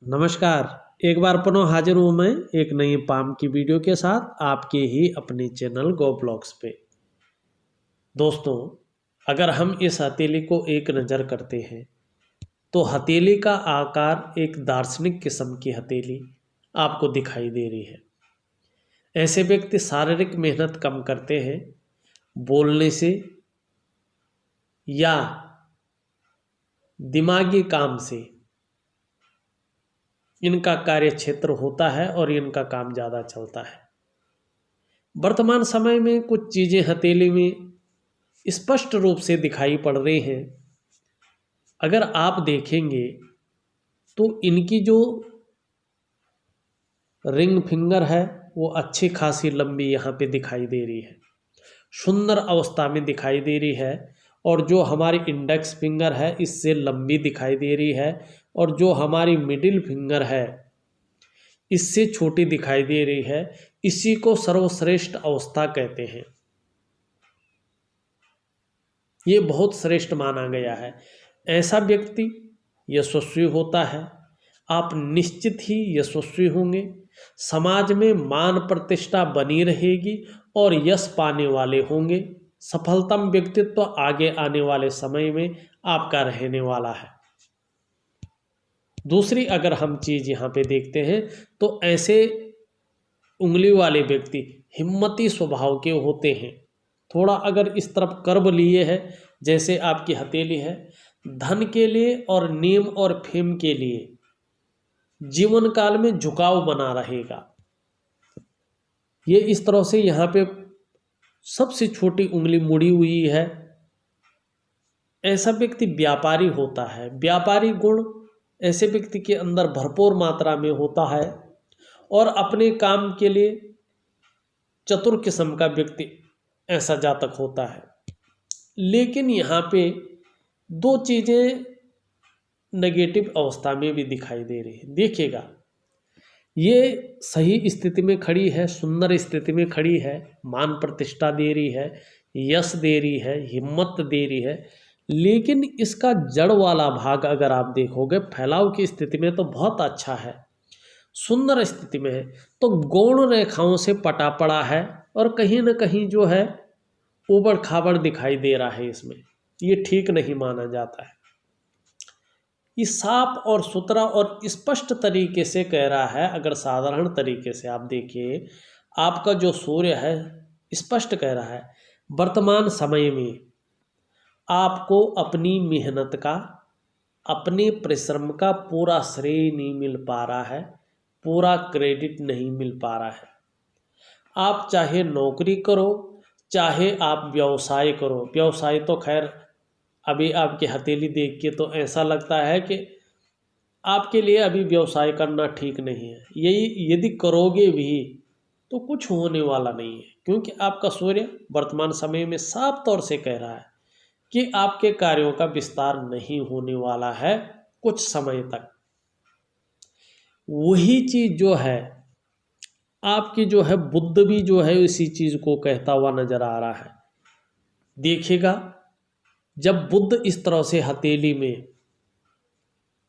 नमस्कार। एक बार पुनः हाजिर हूँ मैं एक नई पाम की वीडियो के साथ आपके ही अपने चैनल गो ब्लॉग्स पे। दोस्तों, अगर हम इस हथेली को एक नज़र करते हैं तो हथेली का आकार एक दार्शनिक किस्म की हथेली आपको दिखाई दे रही है। ऐसे व्यक्ति शारीरिक मेहनत कम करते हैं, बोलने से या दिमागी काम से इनका कार्य क्षेत्र होता है और इनका काम ज़्यादा चलता है। वर्तमान समय में कुछ चीज़ें हथेली में स्पष्ट रूप से दिखाई पड़ रही हैं। अगर आप देखेंगे तो इनकी जो रिंग फिंगर है वो अच्छी खासी लंबी यहाँ पे दिखाई दे रही है, सुंदर अवस्था में दिखाई दे रही है। और जो हमारी इंडेक्स फिंगर है इससे लंबी दिखाई दे रही है, और जो हमारी मिडिल फिंगर है इससे छोटी दिखाई दे रही है। इसी को सर्वश्रेष्ठ अवस्था कहते हैं। ये बहुत श्रेष्ठ माना गया है। ऐसा व्यक्ति यशस्वी होता है, आप निश्चित ही यशस्वी होंगे, समाज में मान प्रतिष्ठा बनी रहेगी और यश पाने वाले होंगे। सफलतम व्यक्तित्व आगे आने वाले समय में आपका रहने वाला है। दूसरी अगर हम चीज़ यहाँ पे देखते हैं तो ऐसे उंगली वाले व्यक्ति हिम्मती स्वभाव के होते हैं। थोड़ा अगर इस तरफ कर्व लिए है जैसे आपकी हथेली है, धन के लिए और नेम और फेम के लिए जीवन काल में झुकाव बना रहेगा। ये इस तरह से यहाँ पे सबसे छोटी उंगली मुड़ी हुई है। ऐसा व्यक्ति व्यापारी होता है। व्यापारी गुण ऐसे व्यक्ति के अंदर भरपूर मात्रा में होता है और अपने काम के लिए चतुर किस्म का व्यक्ति ऐसा जातक होता है। लेकिन यहाँ पे दो चीज़ें नेगेटिव अवस्था में भी दिखाई दे रही है। देखिएगा, ये सही स्थिति में खड़ी है, सुंदर स्थिति में खड़ी है, मान प्रतिष्ठा दे रही है, यश दे रही है, हिम्मत दे रही है। लेकिन इसका जड़ वाला भाग अगर आप देखोगे फैलाव की स्थिति में तो बहुत अच्छा है, सुंदर स्थिति में है, तो गौण रेखाओं से पटा पड़ा है और कहीं ना कहीं जो है उबड़ खाबड़ दिखाई दे रहा है। इसमें ये ठीक नहीं माना जाता है। ये साफ और सुथरा और स्पष्ट तरीके से कह रहा है। अगर साधारण तरीके से आप देखिए, आपका जो सूर्य है स्पष्ट कह रहा है वर्तमान समय में आपको अपनी मेहनत का, अपने परिश्रम का पूरा श्रेय नहीं मिल पा रहा है, पूरा क्रेडिट नहीं मिल पा रहा है। आप चाहे नौकरी करो, चाहे आप व्यवसाय करो, व्यवसाय तो खैर अभी आपकी हथेली देख के तो ऐसा लगता है कि आपके लिए अभी व्यवसाय करना ठीक नहीं है। यही यदि करोगे भी तो कुछ होने वाला नहीं है, क्योंकि आपका सूर्य वर्तमान समय में साफ तौर से कह रहा है कि आपके कार्यों का विस्तार नहीं होने वाला है कुछ समय तक। वही चीज़ जो है आपकी जो है बुद्ध भी जो है इसी चीज़ को कहता हुआ नजर आ रहा है। देखिएगा, जब बुद्ध इस तरह से हथेली में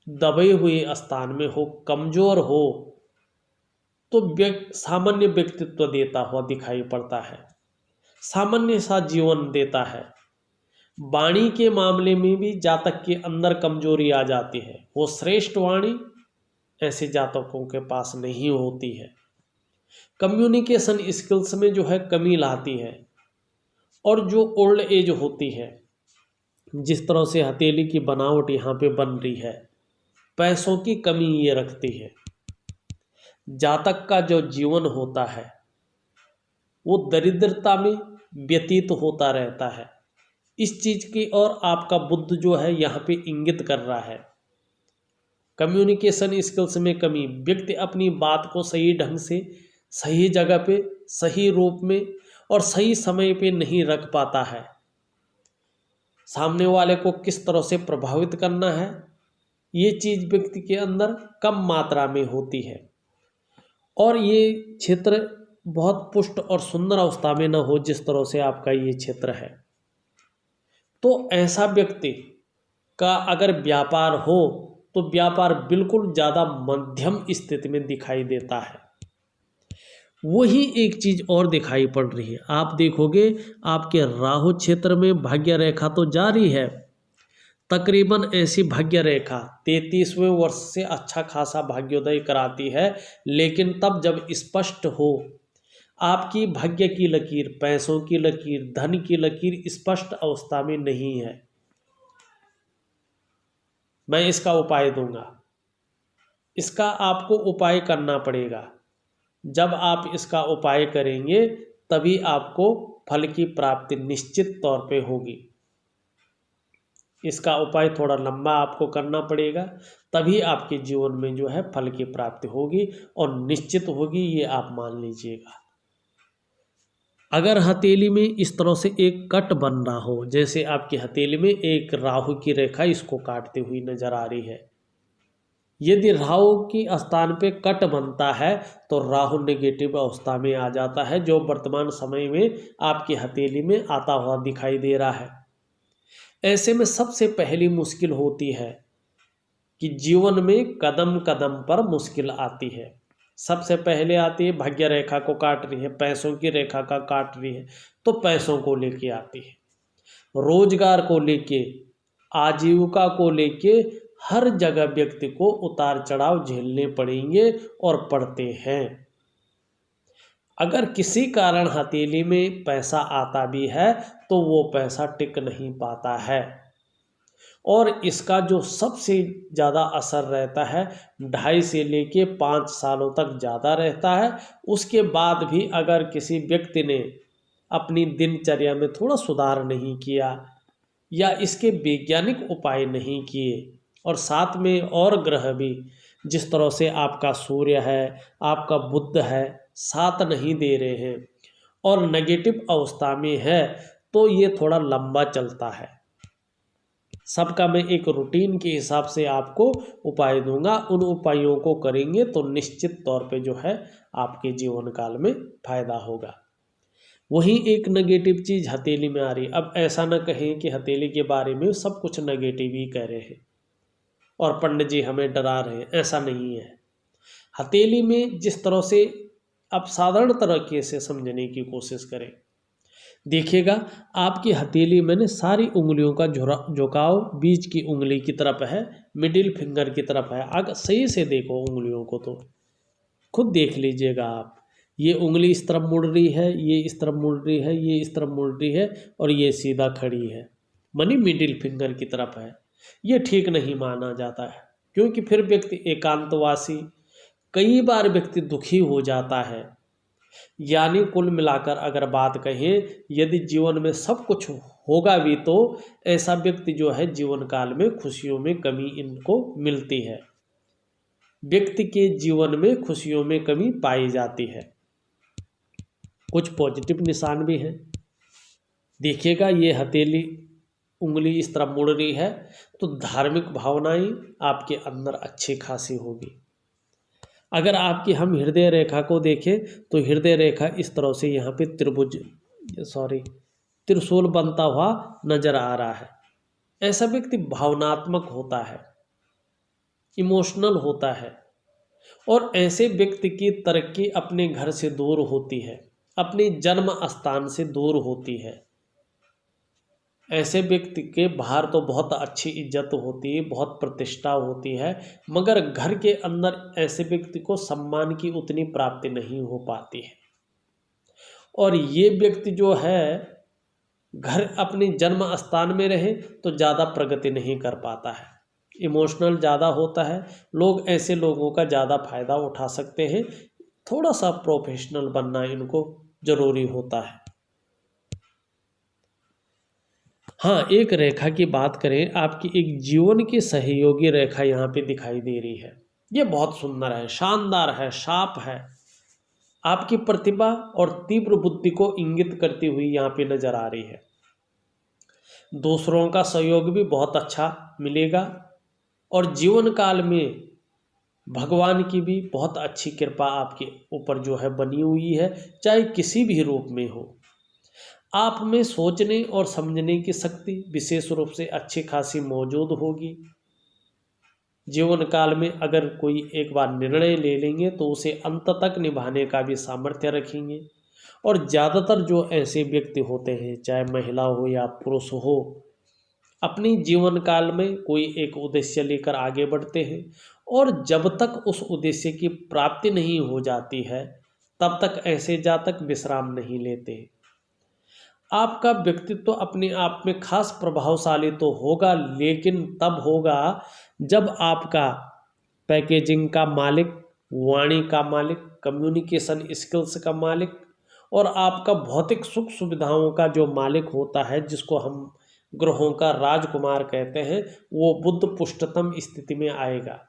दबे हुए स्थान में हो, कमजोर हो, तो सामान्य व्यक्तित्व देता हुआ दिखाई पड़ता है, सामान्य सा जीवन देता है। वाणी के मामले में भी जातक के अंदर कमजोरी आ जाती है। वो श्रेष्ठ वाणी ऐसे जातकों के पास नहीं होती है। कम्युनिकेशन स्किल्स में जो है कमी लाती है। और जो ओल्ड एज होती है, जिस तरह से हथेली की बनावट यहाँ पे बन रही है, पैसों की कमी ये रखती है। जातक का जो जीवन होता है वो दरिद्रता में व्यतीत होता रहता है। इस चीज़ की और आपका बुद्ध जो है यहाँ पे इंगित कर रहा है। कम्युनिकेशन स्किल्स में कमी, व्यक्ति अपनी बात को सही ढंग से, सही जगह पे, सही रूप में और सही समय पे नहीं रख पाता है। सामने वाले को किस तरह से प्रभावित करना है, ये चीज़ व्यक्ति के अंदर कम मात्रा में होती है। और ये क्षेत्र बहुत पुष्ट और सुंदर अवस्था में न हो जिस तरह से आपका ये क्षेत्र है। तो ऐसा व्यक्ति का अगर व्यापार हो तो व्यापार बिल्कुल ज़्यादा मध्यम स्थिति में दिखाई देता है। वही एक चीज़ और दिखाई पड़ रही है, आप देखोगे आपके राहु क्षेत्र में भाग्य रेखा तो जारी है, तकरीबन ऐसी भाग्य रेखा 33वें वर्ष से अच्छा खासा भाग्योदय कराती है, लेकिन तब जब स्पष्ट हो आपकी भाग्य की लकीर, पैसों की लकीर, धन की लकीर स्पष्ट अवस्था में नहीं है, मैं इसका उपाय दूंगा। इसका आपको उपाय करना पड़ेगा। जब आप इसका उपाय करेंगे तभी आपको फल की प्राप्ति निश्चित तौर पे होगी। इसका उपाय थोड़ा लंबा आपको करना पड़ेगा, तभी आपके जीवन में जो है फल की प्राप्ति होगी और निश्चित होगी, ये आप मान लीजिएगा। अगर हथेली में इस तरह से एक कट बन रहा हो, जैसे आपकी हथेली में एक राहु की रेखा इसको काटती हुई नजर आ रही है, यदि राहु की स्थान पे कट बनता है तो राहु नेगेटिव अवस्था में आ जाता है, जो वर्तमान समय में आपकी हथेली में आता हुआ दिखाई दे रहा है। ऐसे में सबसे पहली मुश्किल होती है कि जीवन में कदम कदम पर मुश्किल आती है। सबसे पहले आती है भाग्य रेखा को काट रही है, पैसों की रेखा का काट रही है, तो पैसों को लेके आती है, रोजगार को लेके, आजीविका को लेके, हर जगह व्यक्ति को उतार चढ़ाव झेलने पड़ेंगे और पड़ते हैं। अगर किसी कारण हथेली में पैसा आता भी है तो वो पैसा टिक नहीं पाता है, और इसका जो सबसे ज़्यादा असर रहता है 2.5 से लेके 5 सालों तक ज़्यादा रहता है। उसके बाद भी अगर किसी व्यक्ति ने अपनी दिनचर्या में थोड़ा सुधार नहीं किया या इसके वैज्ञानिक उपाय नहीं किए, और साथ में और ग्रह भी जिस तरह से आपका सूर्य है, आपका बुध है, साथ नहीं दे रहे हैं और नेगेटिव अवस्था में है, तो ये थोड़ा लंबा चलता है। सबका मैं एक रूटीन के हिसाब से आपको उपाय दूंगा, उन उपायों को करेंगे तो निश्चित तौर पे जो है आपके जीवन काल में फायदा होगा। वही एक नेगेटिव चीज़ हथेली में आ रही। अब ऐसा न कहें कि हथेली के बारे में सब कुछ नेगेटिव ही कह रहे हैं और पंडित जी हमें डरा रहे हैं, ऐसा नहीं है। हथेली में जिस तरह से आप साधारण तरीके से समझने की कोशिश करें, देखिएगा आपकी हथेली में सारी उंगलियों का झुकाव बीच की उंगली की तरफ है, मिडिल फिंगर की तरफ है। अगर सही से देखो उंगलियों को तो खुद देख लीजिएगा आप, ये उंगली इस तरफ मुड़ रही है, ये इस तरफ मुड़ रही है, ये इस तरफ मुड़ रही है और ये सीधा खड़ी है, मानी मिडिल फिंगर की तरफ है। ये ठीक नहीं माना जाता है, क्योंकि फिर व्यक्ति एकांतवासी, कई बार व्यक्ति दुखी हो जाता है। यानी कुल मिलाकर अगर बात कहें, यदि जीवन में सब कुछ होगा भी तो ऐसा व्यक्ति जो है जीवन काल में खुशियों में कमी इनको मिलती है, व्यक्ति के जीवन में खुशियों में कमी पाई जाती है। कुछ पॉजिटिव निशान भी हैं। देखिएगा ये हथेली उंगली इस तरह मुड़ रही है तो धार्मिक भावनाएं आपके अंदर अच्छी खासी होगी। अगर आपकी हम हृदय रेखा को देखें तो हृदय रेखा इस तरह से यहाँ पे त्रिशूल बनता हुआ नजर आ रहा है। ऐसा व्यक्ति भावनात्मक होता है, इमोशनल होता है, और ऐसे व्यक्ति की तरक्की अपने घर से दूर होती है, अपने जन्म स्थान से दूर होती है। ऐसे व्यक्ति के बाहर तो बहुत अच्छी इज्जत होती है, बहुत प्रतिष्ठा होती है, मगर घर के अंदर ऐसे व्यक्ति को सम्मान की उतनी प्राप्ति नहीं हो पाती है। और ये व्यक्ति जो है घर अपने जन्म स्थान में रहे तो ज़्यादा प्रगति नहीं कर पाता है, इमोशनल ज़्यादा होता है। लोग ऐसे लोगों का ज़्यादा फायदा उठा सकते हैं। थोड़ा सा प्रोफेशनल बनना इनको ज़रूरी होता है। हाँ, एक रेखा की बात करें, आपकी एक जीवन की सहयोगी रेखा यहाँ पे दिखाई दे रही है। ये बहुत सुंदर है, शानदार है, शार्प है, आपकी प्रतिभा और तीव्र बुद्धि को इंगित करती हुई यहाँ पे नजर आ रही है। दूसरों का सहयोग भी बहुत अच्छा मिलेगा और जीवन काल में भगवान की भी बहुत अच्छी कृपा आपके ऊपर जो है बनी हुई है, चाहे किसी भी रूप में हो। आप में सोचने और समझने की शक्ति विशेष रूप से अच्छी खासी मौजूद होगी। जीवन काल में अगर कोई एक बार निर्णय ले लेंगे तो उसे अंत तक निभाने का भी सामर्थ्य रखेंगे। और ज़्यादातर जो ऐसे व्यक्ति होते हैं, चाहे महिला हो या पुरुष हो, अपनी जीवन काल में कोई एक उद्देश्य लेकर आगे बढ़ते हैं और जब तक उस उद्देश्य की प्राप्ति नहीं हो जाती है तब तक ऐसे जातक विश्राम नहीं लेते। आपका व्यक्तित्व अपने आप में खास प्रभावशाली तो होगा, लेकिन तब होगा जब आपका पैकेजिंग का मालिक, वाणी का मालिक, कम्युनिकेशन स्किल्स का मालिक और आपका भौतिक सुख सुविधाओं का जो मालिक होता है, जिसको हम ग्रहों का राजकुमार कहते हैं, वो बुद्ध पुष्टतम स्थिति में आएगा।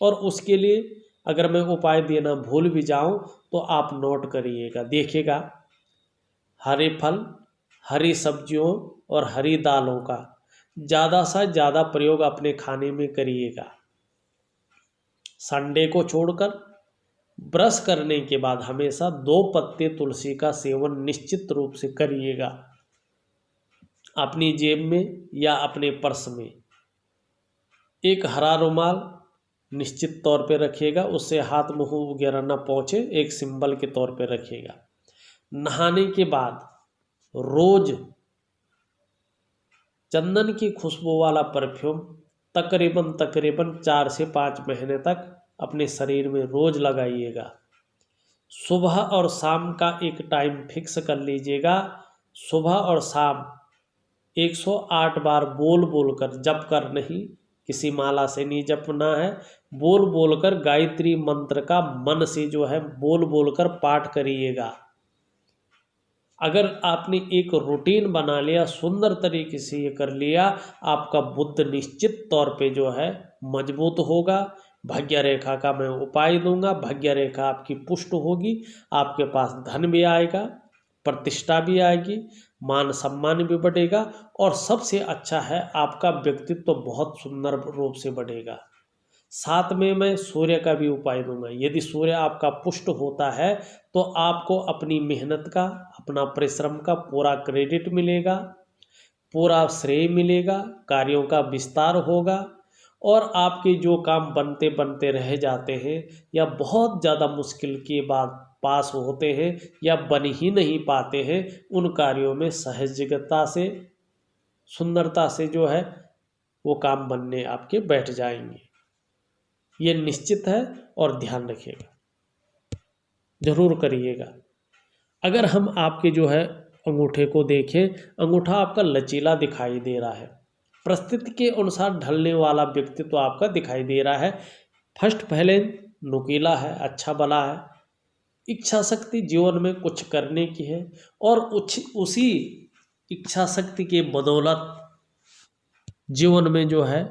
और उसके लिए अगर मैं उपाय देना भूल भी जाऊं तो आप नोट करिएगा, देखिएगा हरे फल, हरी सब्जियों और हरी दालों का ज़्यादा से ज़्यादा प्रयोग अपने खाने में करिएगा। संडे को छोड़कर ब्रश करने के बाद हमेशा 2 पत्ते तुलसी का सेवन निश्चित रूप से करिएगा। अपनी जेब में या अपने पर्स में एक हरा रुमाल निश्चित तौर पे रखिएगा, उससे हाथ मुंह वगैरह न पहुँचे, एक सिंबल के तौर पे रखिएगा। नहाने के बाद रोज चंदन की खुशबू वाला परफ्यूम तकरीबन 4 से 5 महीने तक अपने शरीर में रोज लगाइएगा। सुबह और शाम का एक टाइम फिक्स कर लीजिएगा। सुबह और शाम 108 बार बोल बोलकर, जप कर नहीं, किसी माला से नहीं जपना है, बोल बोलकर गायत्री मंत्र का मन से जो है बोल बोलकर पाठ करिएगा। अगर आपने एक रूटीन बना लिया, सुंदर तरीके से ये कर लिया, आपका बुद्ध निश्चित तौर पे जो है मजबूत होगा। भाग्य रेखा का मैं उपाय दूंगा, भाग्य रेखा आपकी पुष्ट होगी, आपके पास धन भी आएगा, प्रतिष्ठा भी आएगी, मान सम्मान भी बढ़ेगा और सबसे अच्छा है आपका व्यक्तित्व बहुत सुंदर रूप से बढ़ेगा। साथ में मैं सूर्य का भी उपाय दूंगा। यदि सूर्य आपका पुष्ट होता है तो आपको अपनी मेहनत का, अपना परिश्रम का पूरा क्रेडिट मिलेगा, पूरा श्रेय मिलेगा, कार्यों का विस्तार होगा और आपके जो काम बनते बनते रह जाते हैं या बहुत ज़्यादा मुश्किल के बाद पास होते हैं या बन ही नहीं पाते हैं, उन कार्यों में सहजता से, सुंदरता से जो है वो काम बनने आपके बैठ जाएंगे। ये निश्चित है और ध्यान रखिएगा, जरूर करिएगा। अगर हम आपके जो है अंगूठे को देखें, अंगूठा आपका लचीला दिखाई दे रहा है, परिस्थिति के अनुसार ढलने वाला व्यक्तित्व आपका दिखाई दे रहा है। फर्स्ट पहले नुकीला है, अच्छा भला है, इच्छा शक्ति जीवन में कुछ करने की है और उसी इच्छा शक्ति के बदौलत जीवन में जो है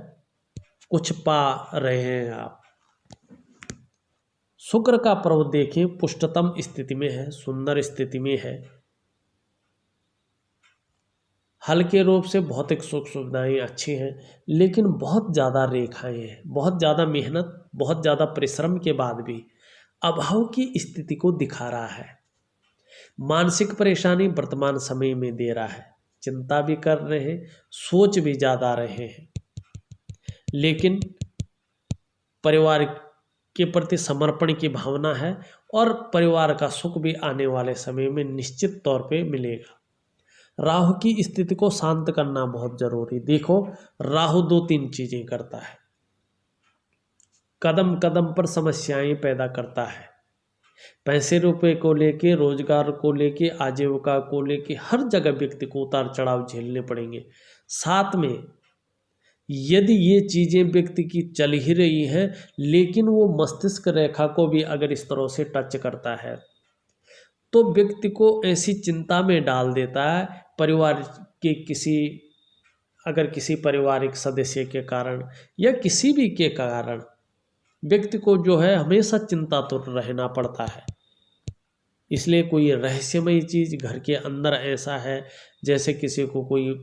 कुछ पा रहे हैं आप। शुक्र का पर्व देखें, पुष्टतम स्थिति में है, सुंदर स्थिति में है, हल्के रूप से भौतिक सुख सुविधाएं अच्छी हैं, लेकिन बहुत ज़्यादा रेखाएं हैं, बहुत ज़्यादा मेहनत, बहुत ज़्यादा परिश्रम के बाद भी अभाव की स्थिति को दिखा रहा है। मानसिक परेशानी वर्तमान समय में दे रहा है, चिंता भी कर रहे हैं, सोच भी ज़्यादा रहे हैं, लेकिन परिवार के प्रति समर्पण की भावना है और परिवार का सुख भी आने वाले समय में निश्चित तौर पे मिलेगा। राहु की स्थिति को शांत करना बहुत जरूरी। देखो, राहु 2-3 चीजें करता है, कदम कदम पर समस्याएं पैदा करता है, पैसे रुपए को लेके, रोजगार को लेके, आजीविका को लेके, हर जगह व्यक्ति को उतार चढ़ाव झेलने पड़ेंगे। साथ में यदि ये चीज़ें व्यक्ति की चल ही रही हैं, लेकिन वो मस्तिष्क रेखा को भी अगर इस तरह से टच करता है तो व्यक्ति को ऐसी चिंता में डाल देता है। परिवार के किसी पारिवारिक सदस्य के कारण या किसी भी के कारण व्यक्ति को जो है हमेशा चिंता तो रहना पड़ता है। इसलिए कोई रहस्यमय चीज़ घर के अंदर ऐसा है, जैसे किसी को कोई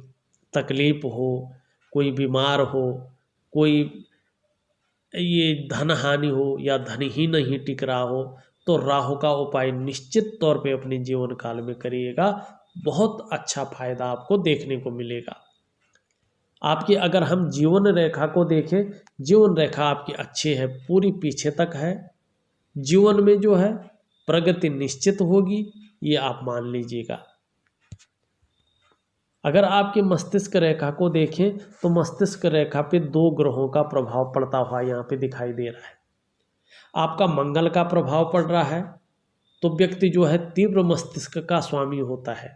तकलीफ हो, कोई बीमार हो, कोई ये धन हानि हो या धन ही नहीं टिक रहा हो, तो राहु का उपाय निश्चित तौर पे अपने जीवन काल में करिएगा, बहुत अच्छा फायदा आपको देखने को मिलेगा। आपकी अगर हम जीवन रेखा को देखें, जीवन रेखा आपकी अच्छी है, पूरी पीछे तक है। जीवन में जो है प्रगति निश्चित होगी, ये आप मान लीजिएगा। अगर आपके मस्तिष्क रेखा को देखें तो मस्तिष्क रेखा पे 2 ग्रहों का प्रभाव पड़ता हुआ यहाँ पे दिखाई दे रहा है। आपका मंगल का प्रभाव पड़ रहा है, तो व्यक्ति जो है तीव्र मस्तिष्क का स्वामी होता है।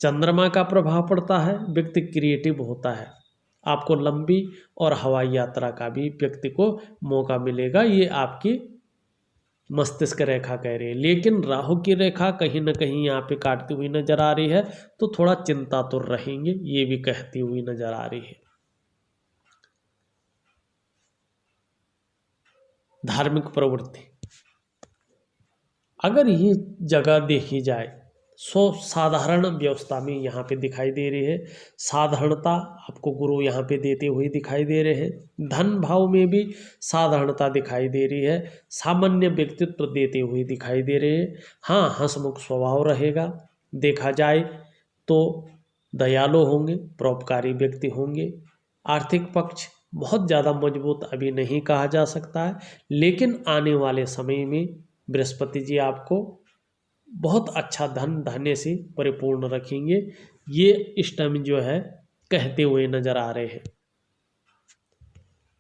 चंद्रमा का प्रभाव पड़ता है, व्यक्ति क्रिएटिव होता है। आपको लंबी और हवाई यात्रा का भी व्यक्ति को मौका मिलेगा, ये आपकी मस्तिष्क रेखा कह रही है। लेकिन राहु की रेखा कहीं ना कहीं यहाँ पे काटती हुई नजर आ रही है, तो थोड़ा चिंतातुर रहेंगे, ये भी कहती हुई नजर आ रही है। धार्मिक प्रवृत्ति, अगर ये जगह देखी जाए साधारण व्यवस्था में यहाँ पे दिखाई दे रही है। साधारणता आपको गुरु यहाँ पे देते हुए दिखाई दे रहे हैं। धन भाव में भी साधारणता दिखाई दे रही है, सामान्य व्यक्तित्व देते हुए दिखाई दे रहे हैं। हाँ, हंसमुख स्वभाव रहेगा। देखा जाए तो दयालु होंगे, परोपकारी व्यक्ति होंगे। आर्थिक पक्ष बहुत ज़्यादा मजबूत अभी नहीं कहा जा सकता है, लेकिन आने वाले समय में बृहस्पति जी आपको बहुत अच्छा धन धान्य से परिपूर्ण रखेंगे, ये इस टाइम जो है कहते हुए नजर आ रहे हैं।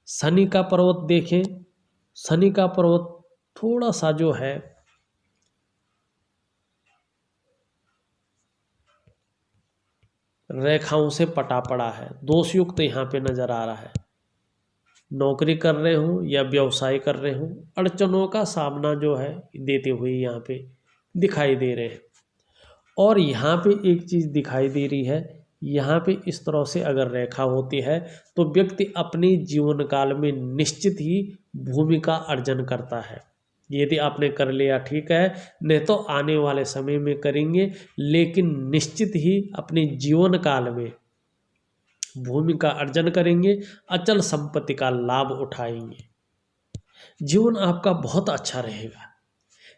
शनि का पर्वत देखें, शनि का पर्वत थोड़ा सा जो है रेखाओं से पटा पड़ा है, दोषयुक्त यहाँ पे नजर आ रहा है। नौकरी कर रहे हो या व्यवसाय कर रहे हो, अड़चनों का सामना जो है देते हुए यहाँ पे दिखाई दे रहे हैं। और यहाँ पे एक चीज़ दिखाई दे रही है, यहाँ पे इस तरह से अगर रेखा होती है तो व्यक्ति अपने जीवन काल में निश्चित ही भूमिका अर्जन करता है। यदि आपने कर लिया ठीक है, नहीं तो आने वाले समय में करेंगे, लेकिन निश्चित ही अपने जीवन काल में भूमिका अर्जन करेंगे, अचल संपत्ति का लाभ उठाएंगे। जीवन आपका बहुत अच्छा रहेगा।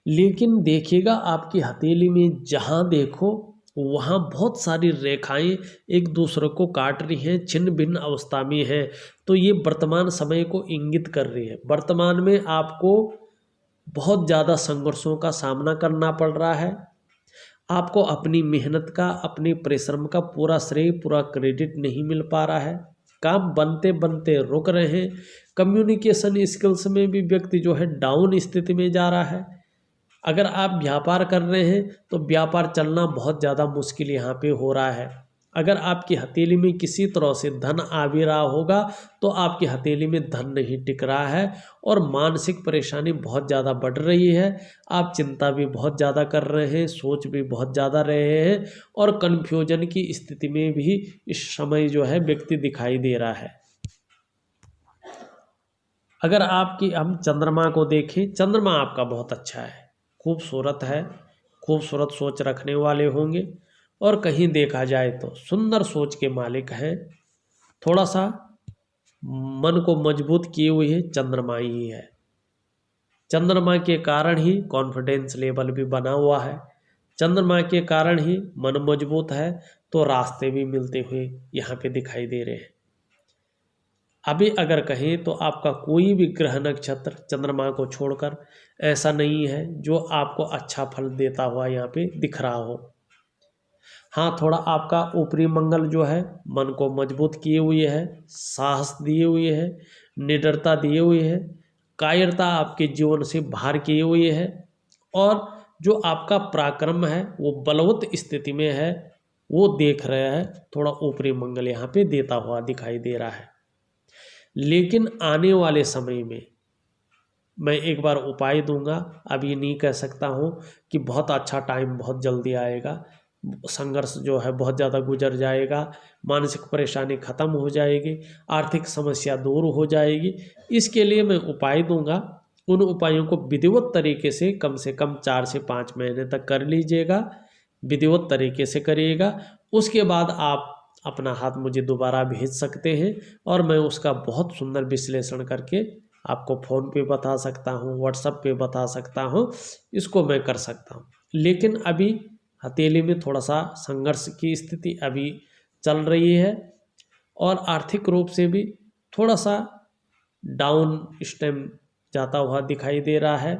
लेकिन देखिएगा आपकी हथेली में जहाँ देखो वहाँ बहुत सारी रेखाएं एक दूसरे को काट रही हैं, छिन्न भिन्न अवस्था में है। तो ये वर्तमान समय को इंगित कर रही है। वर्तमान में आपको बहुत ज़्यादा संघर्षों का सामना करना पड़ रहा है। आपको अपनी मेहनत का, अपने परिश्रम का पूरा श्रेय, पूरा क्रेडिट नहीं मिल पा रहा है। काम बनते बनते रुक रहे हैं। कम्युनिकेशन स्किल्स में भी व्यक्ति जो है डाउन स्थिति में जा रहा है। अगर आप व्यापार कर रहे हैं तो व्यापार चलना बहुत ज़्यादा मुश्किल यहाँ पे हो रहा है। अगर आपकी हथेली में किसी तरह से धन आ भी रहा होगा तो आपकी हथेली में धन नहीं टिक रहा है और मानसिक परेशानी बहुत ज़्यादा बढ़ रही है। आप चिंता भी बहुत ज़्यादा कर रहे हैं, सोच भी बहुत ज़्यादा रहे हैं और कन्फ्यूजन की स्थिति में भी इस समय जो है व्यक्ति दिखाई दे रहा है। अगर आपकी हम चंद्रमा को देखें, चंद्रमा आपका बहुत अच्छा है, खूबसूरत है, खूबसूरत सोच रखने वाले होंगे और कहीं देखा जाए तो सुंदर सोच के मालिक हैं। थोड़ा सा मन को मजबूत किए हुए है चंद्रमा ही है। चंद्रमा के कारण ही कॉन्फिडेंस लेवल भी बना हुआ है। चंद्रमा के कारण ही मन मजबूत है, तो रास्ते भी मिलते हुए यहाँ पे दिखाई दे रहे हैं। अभी अगर कहें तो आपका कोई भी ग्रह नक्षत्र चंद्रमा को छोड़कर ऐसा नहीं है जो आपको अच्छा फल देता हुआ यहाँ पे दिख रहा हो। हाँ, थोड़ा आपका ऊपरी मंगल जो है मन को मजबूत किए हुए है, साहस दिए हुए है, निडरता दिए हुए है, कायरता आपके जीवन से बाहर किए हुए है और जो आपका पराक्रम है वो बलवत स्थिति में है, वो देख रहा है। थोड़ा ऊपरी मंगल यहाँ पे देता हुआ दिखाई दे रहा है। लेकिन आने वाले समय में मैं एक बार उपाय दूंगा, अब ये नहीं कह सकता हूँ कि बहुत अच्छा टाइम बहुत जल्दी आएगा। संघर्ष जो है बहुत ज़्यादा गुजर जाएगा, मानसिक परेशानी ख़त्म हो जाएगी, आर्थिक समस्या दूर हो जाएगी। इसके लिए मैं उपाय दूंगा। उन उपायों को विधिवत तरीके से कम 4 से 5 महीने तक कर लीजिएगा, विधिवत तरीके से करिएगा। उसके बाद आप अपना हाथ मुझे दोबारा भेज सकते हैं और मैं उसका बहुत सुंदर विश्लेषण करके आपको फ़ोन पे बता सकता हूँ, व्हाट्सएप पे बता सकता हूँ, इसको मैं कर सकता हूँ। लेकिन अभी हथेली में थोड़ा सा संघर्ष की स्थिति अभी चल रही है और आर्थिक रूप से भी थोड़ा सा डाउन इस टाइम जाता हुआ दिखाई दे रहा है।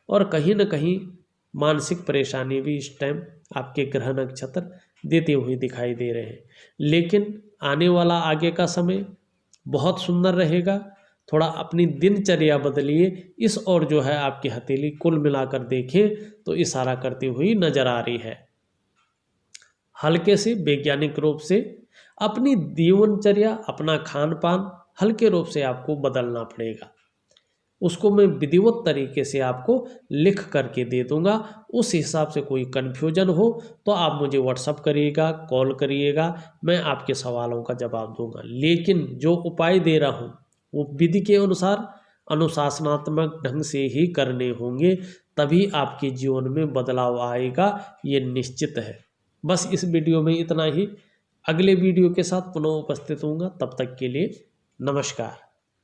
और कहीं न कहीं मानसिक परेशानी भी इस टाइम आपके ग्रह नक्षत्र देते हुए दिखाई दे रहे हैं। लेकिन आने वाला आगे का समय बहुत सुंदर रहेगा। थोड़ा अपनी दिनचर्या बदलिए, इस और जो है आपकी हथेली कुल मिलाकर देखें तो इशारा करती हुई नजर आ रही है। हल्के से वैज्ञानिक रूप से अपनी जीवनचर्या, अपना खान पान हल्के रूप से आपको बदलना पड़ेगा। उसको मैं विधिवत तरीके से आपको लिख करके दे दूंगा। उस हिसाब से कोई कन्फ्यूजन हो तो आप मुझे व्हाट्सअप करिएगा, कॉल करिएगा, मैं आपके सवालों का जवाब दूंगा। लेकिन जो उपाय दे रहा हूँ वो विधि के अनुसार अनुशासनात्मक ढंग से ही करने होंगे, तभी आपके जीवन में बदलाव आएगा, ये निश्चित है। बस इस वीडियो में इतना ही। अगले वीडियो के साथ पुनः उपस्थित होऊंगा, तब तक के लिए नमस्कार।